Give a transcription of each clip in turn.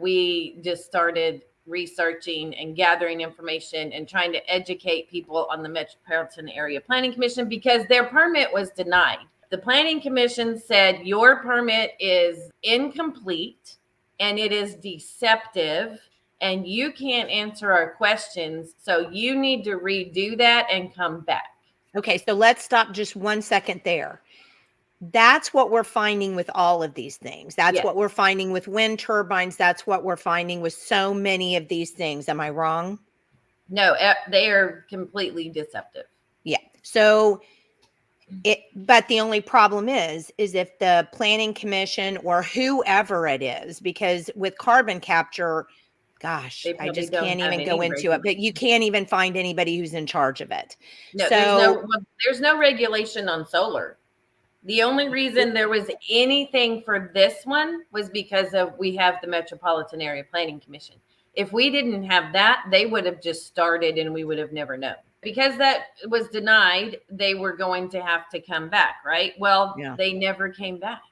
we just started researching and gathering information and trying to educate people on the Metropolitan Area Planning Commission because their permit was denied. The Planning Commission said your permit is incomplete and it is deceptive and you can't answer our questions. So you need to redo that and come back. Okay, so let's stop just 1 second there. That's what we're finding with all of these things. That's Yes. what we're finding with wind turbines. That's what we're finding with so many of these things. Am I wrong? No, they are completely deceptive. Yeah. So but the only problem is if the Planning Commission or whoever it is, because with carbon capture, gosh, I just can't even go into it, but you can't even find anybody who's in charge of it. No, so there's no regulation on solar. The only reason there was anything for this one was because we have the Metropolitan Area Planning Commission. If we didn't have that, they would have just started and we would have never known. Because that was denied, they were going to have to come back, right? Well, They never came back.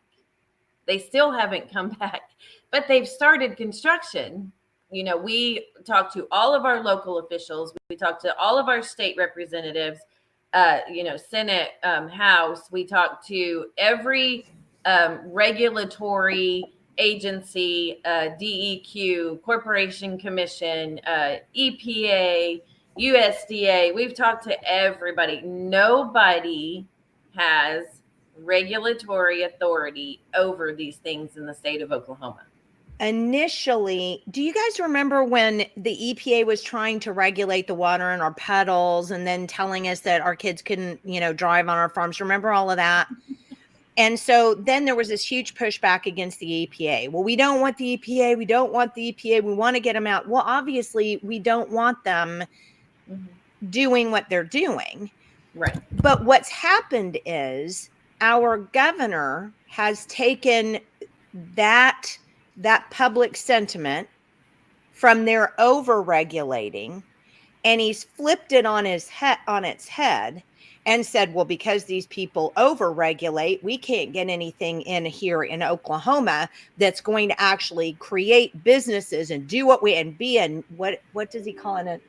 They still haven't come back, but they've started construction. We talked to all of our local officials. We talked to all of our state representatives. Senate, House. We talked to every regulatory agency, DEQ, Corporation Commission, EPA, USDA. We've talked to everybody. Nobody has regulatory authority over these things in the state of Oklahoma. Initially, do you guys remember when the EPA was trying to regulate the water in our puddles and then telling us that our kids couldn't, drive on our farms? Remember all of that? And so then there was this huge pushback against the EPA. Well, we don't want the EPA. We don't want the EPA. We want to get them out. Well, obviously, we don't want them doing what they're doing. Right. But what's happened is our governor has taken that public sentiment from their over-regulating, and he's flipped it on its head and said, well, because these people over-regulate, we can't get anything in here in Oklahoma that's going to actually create businesses and do what what does he call it?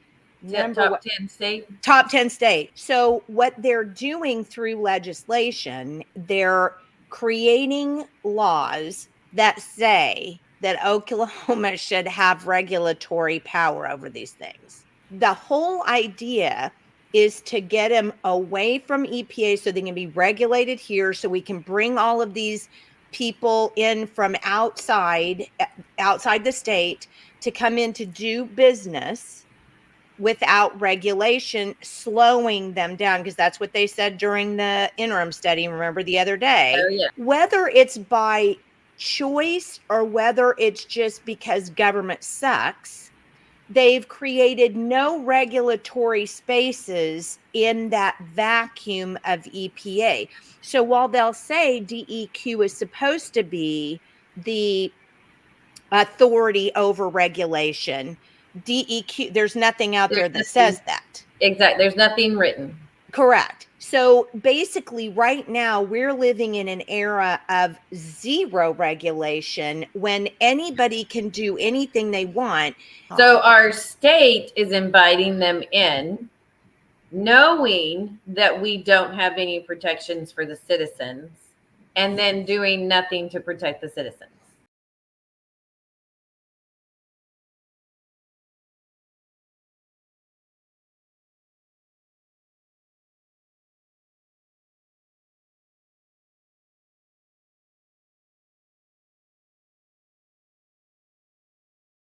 Top 10 state. Top 10 state. So what they're doing through legislation, they're creating laws that say that Oklahoma should have regulatory power over these things. The whole idea is to get them away from EPA so they can be regulated here, so we can bring all of these people in from outside the state to come in to do business without regulation, slowing them down, because that's what they said during the interim study, remember, the other day. Oh, yeah. Whether it's by choice or whether it's just because government sucks, they've created no regulatory spaces in that vacuum of EPA. So while they'll say DEQ is supposed to be the authority over regulation, DEQ, there's nothing out there that says that. Exactly. There's nothing written. Correct. So basically right now we're living in an era of zero regulation when anybody can do anything they want. So our state is inviting them in, knowing that we don't have any protections for the citizens, and then doing nothing to protect the citizens.